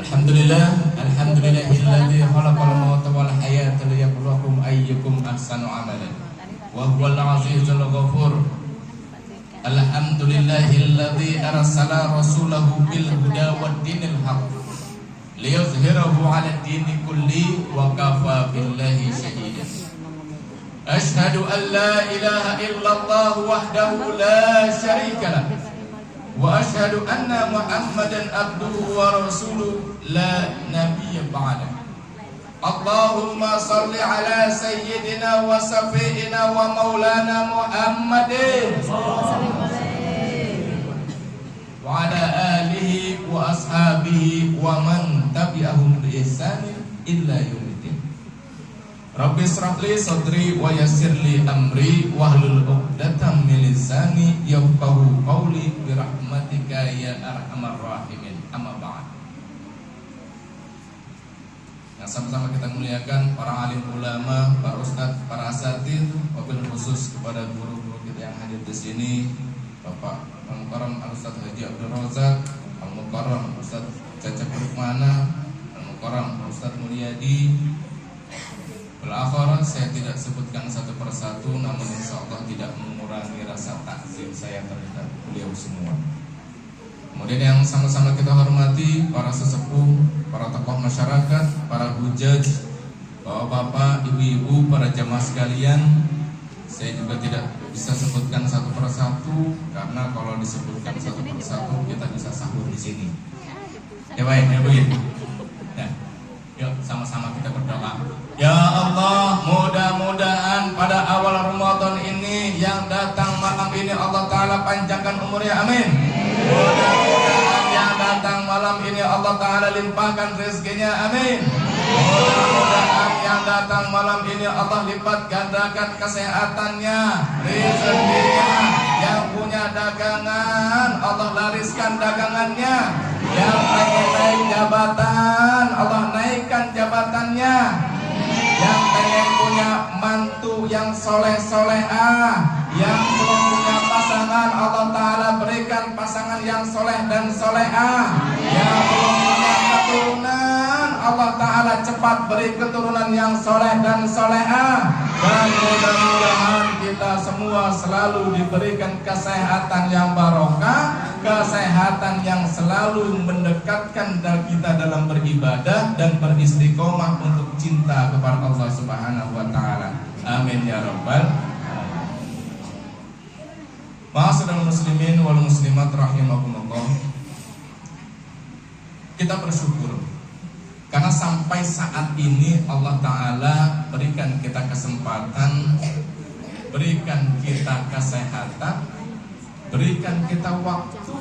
Alhamdulillahilladzi khalaqal mauta wal hayata liyabluwakum ayyukum ahsanu amalan wa huwal azizul ghafur. Alhamdulillahilladzi arsala rasulahu bil huda wad dinil haqq liyuzhirahu 'alad dini kulli wa kafa billahi shahidan. Ashhadu an la ilaha illallah wahdahu la syarika lah wa asyhadu anna Muhammadan abduhu wa rasuluhu la nabiyya ba'dah. Allahumma salli ala sayyidina wa safiina wa maulana Muhammadin wa ala alihi wa ashabihi wa man tabi'ahum bi ihsanin illa yaumiddin. Rabbi ishrah li sadri wa yassir li amri wahlul 'uqdatam min lisani yafqahu qawli bi rahmatika ya arhamar rahimin. Amma ba'd. Yang sama-sama kita muliakan para alim ulama, para ustadz, para asatidz, wabil khusus kepada guru-guru kita yang hadir di sini, Bapak Al-Mukarram Al-Ustadz Haji Abdul Razak, Al-Mukarram Ustadz Cecep Rukmana, Al-Mukarram Ustadz Mulyadi. Belakhir saya tidak sebutkan satu persatu, namun insya Allah tidak mengurangi rasa takzim saya terhadap beliau semua. Kemudian yang sama-sama kita hormati para sesepuh, para tokoh masyarakat, para hujaj, bapak-bapak, ibu-ibu, para jamaah sekalian. Saya juga tidak bisa sebutkan satu persatu karena kalau disebutkan satu persatu kita bisa sahur di sini. Ya baik, ya begitu. Nah, yuk sama-sama kita berdoa. Ya Allah, mudah-mudahan pada awal Ramadan ini yang datang malam ini Allah Ta'ala panjangkan umurnya, amin. Mudah-mudahan yang datang malam ini Allah Ta'ala limpahkan rezekinya, amin. Mudah-mudahan yang datang malam ini Allah lipat gandakan kesehatannya, rezekinya. Yang punya dagangan Allah lariskan dagangannya. Yang pengen naik jabatan Allah naikkan jabatannya. Yang pengen punya mantu yang soleh-solehah, yang belum punya pasangan Allah Ta'ala berikan pasangan yang soleh dan solehah. Yang belum punya keturunan Allah Ta'ala cepat beri keturunan yang soleh dan solehah. Dan mudah-mudahan kita semua selalu diberikan kesehatan yang barokah, kesehatan yang selalu mendekatkan kita dalam beribadah dan beristiqomah untuk cinta kepada Allah Subhanahu wa Ta'ala. Amin ya rabbal alamin. Ma'asyiral muslimin wal muslimat rahimakumullah. Kita bersyukur karena sampai saat ini Allah Ta'ala berikan kita kesempatan, berikan kita kesehatan, berikan kita waktu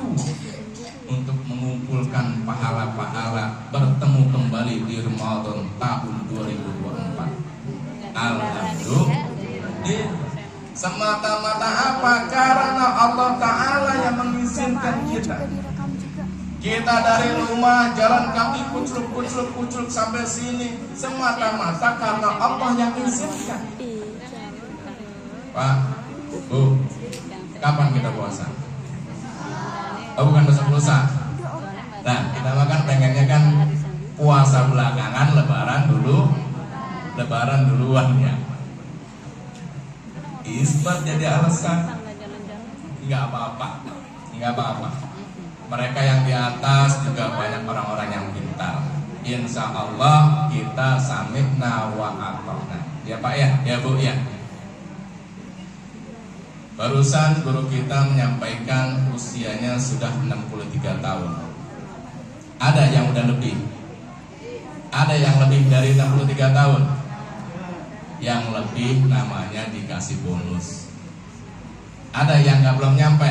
untuk mengumpulkan pahala-pahala bertemu kembali di Ramadan tahun 2024. Alhamdulillah. Semata-mata apa? Karena Allah Ta'ala yang mengizinkan kita. Kita dari rumah jalan kaki kucluk sampai sini semata-mata karena Allah yang mengizinkan. Pak, Bu, kapan kita puasa? Oh, bukan besok lusa. Nah, kita makan pengennya kan puasa belakangan, lebaran duluan ya. Isbat jadi alasan. Enggak apa-apa. Mereka yang di atas juga banyak orang-orang yang pintar. Insya Allah kita sami'na wa ata'na. Ya Pak ya, ya Bu ya. Barusan guru kita menyampaikan usianya sudah 63 tahun. Ada yang udah lebih. Ada yang lebih dari 63 tahun. Yang lebih namanya dikasih bonus. Ada yang belum nyampe.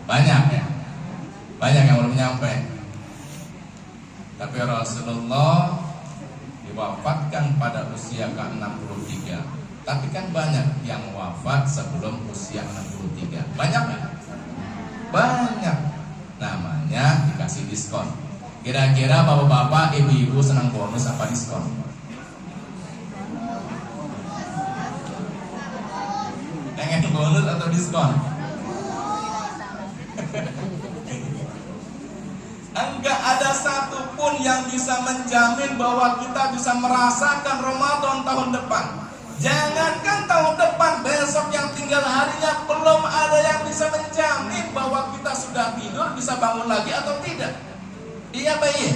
Banyak ya. Banyak yang belum nyampe. Tapi Rasulullah diwafatkan pada usia ke-63. Tapi kan banyak yang wafat sebelum usia 63. Banyak nggak? Banyak. Namanya dikasih diskon. Kira-kira bapak-bapak, ibu-ibu senang bonus apa diskon? Pengen bonus atau diskon? Enggak ada satupun yang bisa menjamin bahwa kita bisa merasakan Ramadan tahun depan. Jangankan tahun depan, besok yang tinggal harinya belum ada yang bisa menjamin bahwa kita sudah tidur bisa bangun lagi atau tidak. Iya Pak, iya?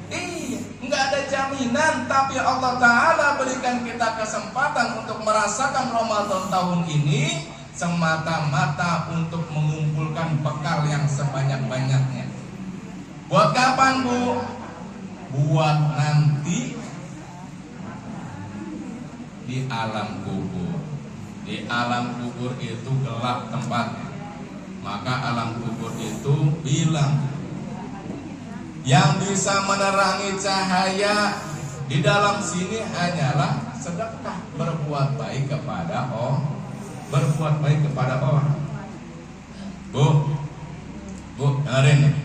Iya, enggak ada jaminan. Tapi Allah Ta'ala berikan kita kesempatan untuk merasakan Ramadan tahun ini semata-mata untuk mengumpulkan bekal yang sebanyak-banyaknya. Buat kapan, Bu? Buat nanti di alam kubur. Di alam kubur itu gelap tempatnya. Maka alam kubur itu bilang, yang bisa menerangi cahaya di dalam sini hanyalah sedekah, berbuat baik kepada orang. Bu, dengerin.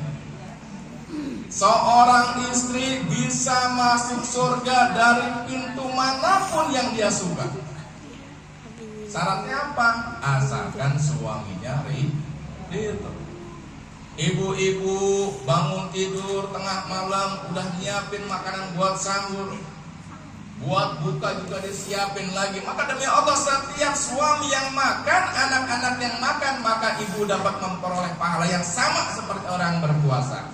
Seorang istri bisa masuk surga dari pintu manapun yang dia suka. Syaratnya apa? Asalkan suaminya ridho. Ibu-ibu bangun tidur tengah malam udah nyiapin makanan buat sahur, buat buka juga disiapin lagi. Maka demi Allah, setiap suami yang makan, anak-anak yang makan, maka ibu dapat memperoleh pahala yang sama seperti orang berpuasa.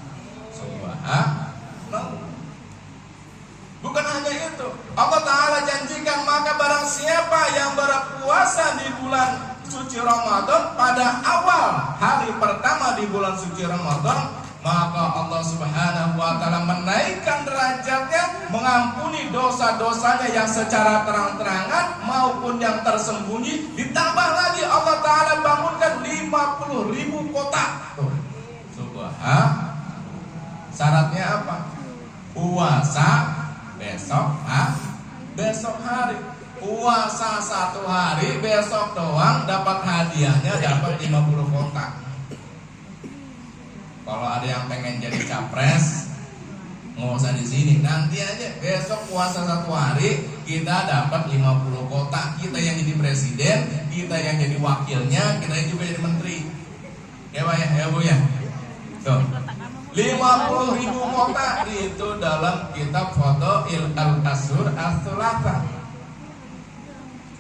Bukan hanya itu, Allah Ta'ala janjikan, maka barang siapa yang berpuasa di bulan suci Ramadan pada awal hari pertama di bulan suci Ramadan, maka Allah Subhanahu wa Ta'ala menaikkan derajatnya, mengampuni dosa-dosanya yang secara terang-terangan maupun yang tersembunyi. Ditambah lagi Allah Ta'ala bangunkan 50.000 kotak. Syaratnya apa? Puasa besok hari. Puasa 1 hari, besok doang dapat hadiahnya, dapat 50 kotak. Kalau ada yang pengen jadi capres, nggak usah di sini, nanti aja besok puasa 1 hari kita dapat 50 kotak. Kita yang jadi presiden, kita yang jadi wakilnya, kita yang juga jadi menteri. Ya Pak ya, Bu ya. Tuh. 50.000 kotak itu dalam kitab Fadhail al-Ashhur as-Sulasa.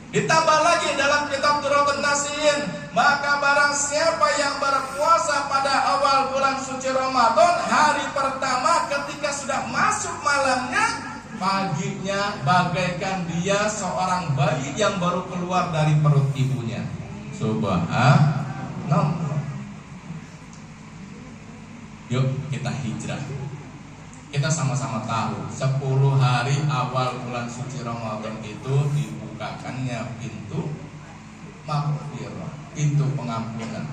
Ditambah lagi dalam kitab Durratun Nasihin, maka barang siapa yang berpuasa pada awal bulan suci Ramadan, hari pertama ketika sudah masuk malamnya, paginya bagaikan dia seorang bayi yang baru keluar dari perut ibunya. Subhanallah. Yuk kita hijrah. Kita sama-sama tahu 10 hari awal bulan suci Ramadan itu dibukakannya pintu maghfirah, pintu pengampunan.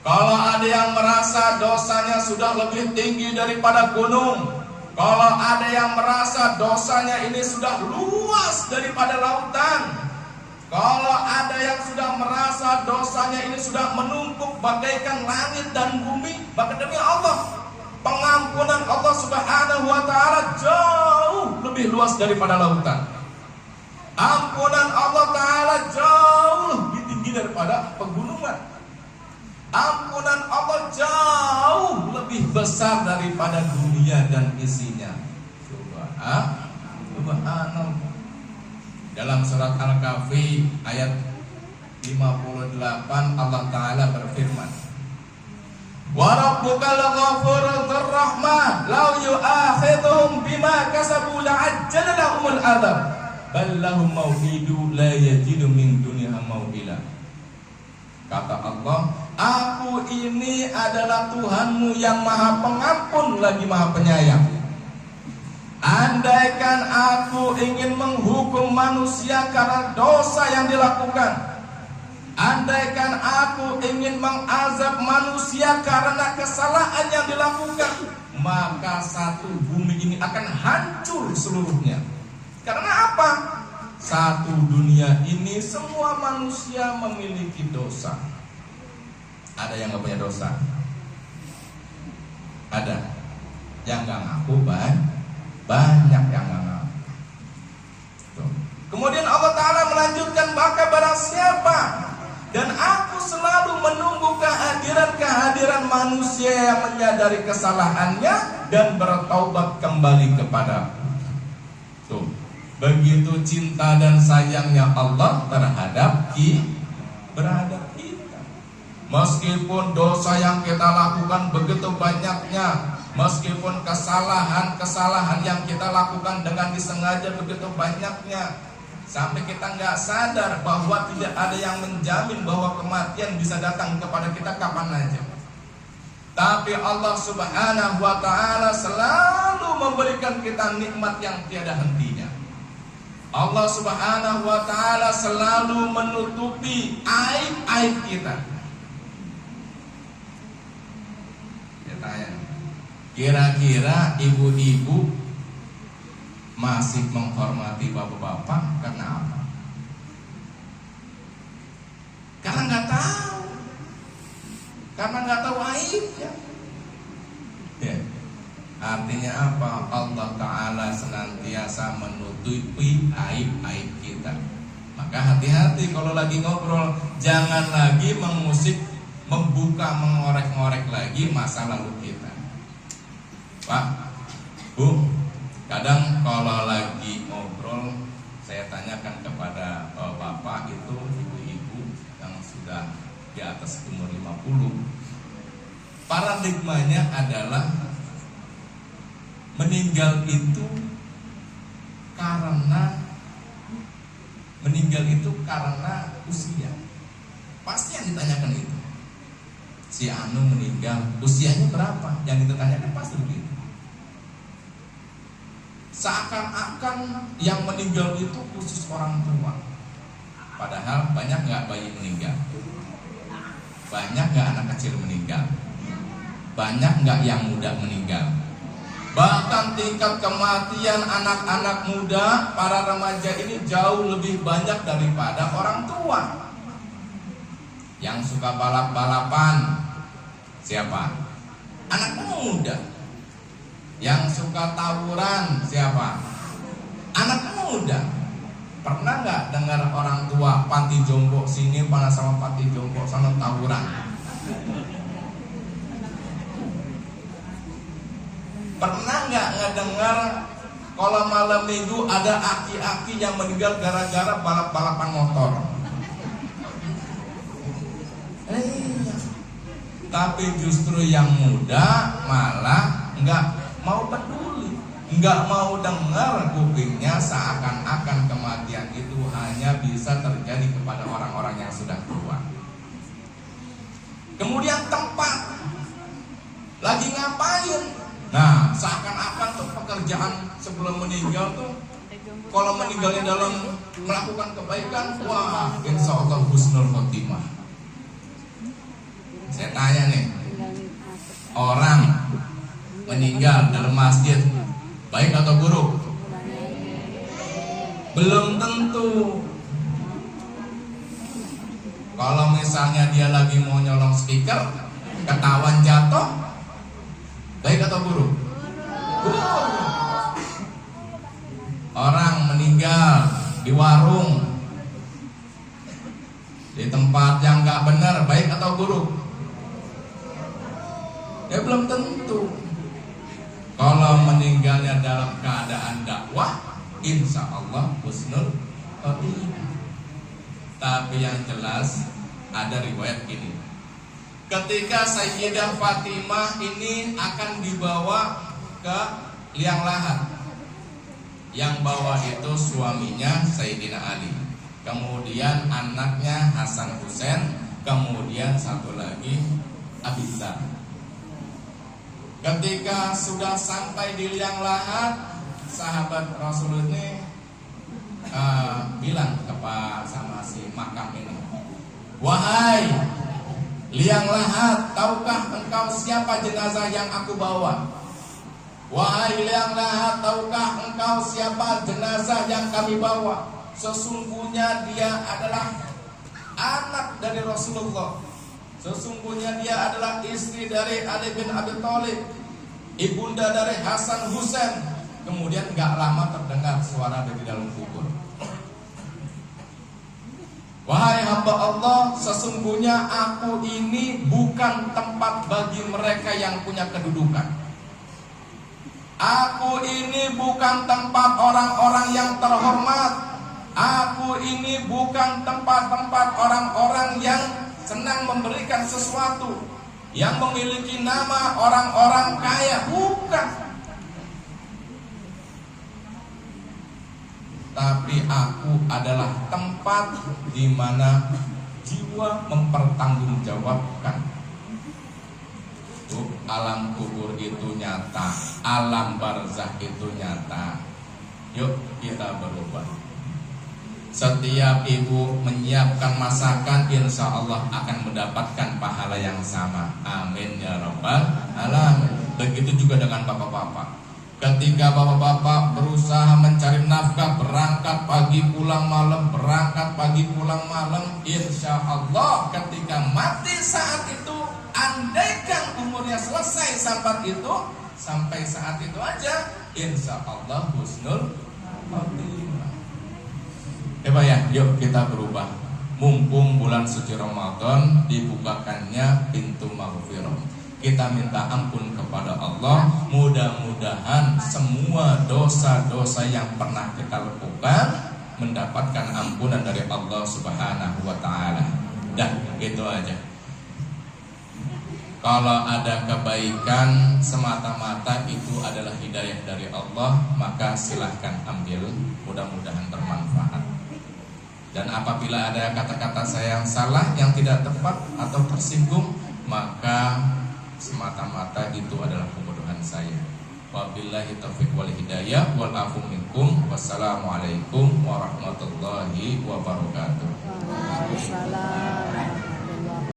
Kalau ada yang merasa dosanya sudah lebih tinggi daripada gunung, kalau ada yang merasa dosanya ini sudah luas daripada lautan, kalau ada yang sudah merasa dosanya ini sudah menumpuk bagaikan langit dan bumi, maka demi Allah, pengampunan Allah Subhanahu wa Ta'ala jauh lebih luas daripada lautan. Ampunan Allah Ta'ala jauh lebih tinggi daripada pegunungan. Ampunan Allah jauh lebih besar daripada dunia dan isinya. Subhanallah. Dalam surat Al-Kahfi ayat 58 Allah Ta'ala berfirman, wa rabbukal ghafurur rahmah law yu'akhidhum bima kasabu la'ajjala lahumul adzab bal lahum maw'idu la yajidu min dunya maw'ila. Kata Allah, aku ini adalah Tuhanmu yang maha pengampun lagi maha penyayang. Andaikan aku ingin menghukum manusia karena dosa yang dilakukan, andaikan aku ingin mengazab manusia karena kesalahan yang dilakukan, maka satu bumi ini akan hancur seluruhnya. Karena apa? Satu dunia ini semua manusia memiliki dosa. Ada yang gak punya dosa? Ada. Yang gak ngaku banyak yang gak ngaku. Kemudian Allah Ta'ala melanjutkan, maka barang siapa, dan aku selalu menunggu kehadiran manusia yang menyadari kesalahannya dan bertaubat kembali kepada tuh. Begitu cinta dan sayangnya Allah terhadap kita. Meskipun dosa yang kita lakukan begitu banyaknya, meskipun kesalahan yang kita lakukan dengan disengaja begitu banyaknya, sampai kita nggak sadar bahwa tidak ada yang menjamin bahwa kematian bisa datang kepada kita kapan aja. Tapi Allah Subhanahu wa ta'ala selalu memberikan kita nikmat yang tiada hentinya. Allah Subhanahu wa ta'ala selalu menutupi aib-aib kita. Ya tanya, kira-kira ibu-ibu masih menghormati bapak-bapak karena apa? Karena nggak tahu. Karena nggak tahu aibnya. Ya. Artinya apa? Allah Ta'ala senantiasa menutupi aib-aib kita. Maka hati-hati kalau lagi ngobrol, jangan lagi mengusik, membuka, mengorek-ngorek lagi masa lalu kita. Pak, Bu, kadang kalau lagi ngobrol, saya tanyakan kepada bapak itu, ibu-ibu yang sudah di atas umur 50, paradigmanya adalah meninggal itu karena usia. Pasti yang ditanyakan itu. Si Anu meninggal, usianya berapa? Yang ditanyakan pasti begitu. Seakan-akan yang meninggal itu khusus orang tua. Padahal banyak nggak bayi meninggal? Banyak nggak anak kecil meninggal? Banyak nggak yang muda meninggal? Bahkan tingkat kematian anak-anak muda, para remaja ini jauh lebih banyak daripada orang tua. Yang suka balap-balapan siapa? Anak muda. Yang suka tawuran siapa? Anak muda. Pernah nggak dengar orang tua panti jompo sini panas sama panti jompo sama tawuran? Pernah nggak ngedengar kalau malam minggu ada aki-aki yang meninggal gara-gara balap-balapan motor? Tapi justru yang muda malah nggak mau peduli, nggak mau dengar kupingnya, seakan-akan kematian itu hanya bisa terjadi kepada orang-orang yang sudah tua. Kemudian tempat lagi ngapain? Nah, seakan-akan tuh pekerjaan sebelum meninggal tuh, kalau meninggalnya dalam melakukan kebaikan, wah, insya Allah husnul khotimah. Saya tanya nih, orang meninggal dalam masjid, baik atau buruk? Belum tentu. Kalau misalnya dia lagi mau nyolong speaker, ketahuan jatuh, baik atau buruk? Buruk. Orang meninggal di warung, di tempat yang gak benar, baik atau buruk? Ya belum tentu. Kalau meninggalnya dalam keadaan dakwah, insya Allah husnul khotimah. Tapi yang jelas ada riwayat gini, ketika Sayyidah Fatimah ini akan dibawa ke liang lahat, yang bawa itu suaminya Sayyidina Ali, kemudian anaknya Hasan Husain, kemudian satu lagi Abi Dzar. Ketika sudah sampai di liang lahat, sahabat Rasul ini bilang kepada sama si makam ini, wahai liang lahat, tahukah engkau siapa jenazah yang aku bawa? Wahai liang lahat, tahukah engkau siapa jenazah yang kami bawa? Sesungguhnya dia adalah anak dari Rasulullah. Sesungguhnya dia adalah istri dari Ali bin Abi Thalib, ibunda dari Hasan Husain. Kemudian gak lama terdengar suara dari dalam kubur, Wahai hamba Allah, sesungguhnya aku ini bukan tempat bagi mereka yang punya kedudukan. Aku ini bukan tempat orang-orang yang terhormat. Aku ini bukan tempat-tempat orang-orang yang senang memberikan sesuatu, yang memiliki nama orang-orang kaya. Bukan. Tapi aku adalah tempat di mana jiwa mempertanggungjawabkan. Alam kubur itu nyata, alam barzakh itu nyata. Yuk kita berubah. Setiap ibu menyiapkan masakan, insya Allah akan mendapatkan pahala yang sama. Amin ya rabbal alamin. Begitu juga dengan bapak-bapak. Ketika bapak-bapak berusaha mencari nafkah, berangkat pagi pulang malam, berangkat pagi pulang malam, insya Allah ketika mati saat itu, andaikan umurnya selesai sampai saat itu aja, insya Allah husnul khotimah. Pak ya, yuk kita berubah. Mumpung bulan suci Ramadan, dibukakannya pintu maghfirah. Kita minta ampun kepada Allah. Mudah-mudahan semua dosa-dosa yang pernah kita lakukan mendapatkan ampunan dari Allah Subhanahu wa ta'ala. Dah, gitu aja. Kalau ada kebaikan semata-mata itu adalah hidayah dari Allah, maka silahkan ambil. Mudah-mudahan bermanfaat. Dan apabila ada kata-kata saya yang salah, yang tidak tepat atau tersinggung, maka semata-mata itu adalah kebodohan saya. Wabillahi taufiq wal hidayah wal afu minkum. Wassalamualaikum warahmatullahi wabarakatuh. Waalaikumsalam.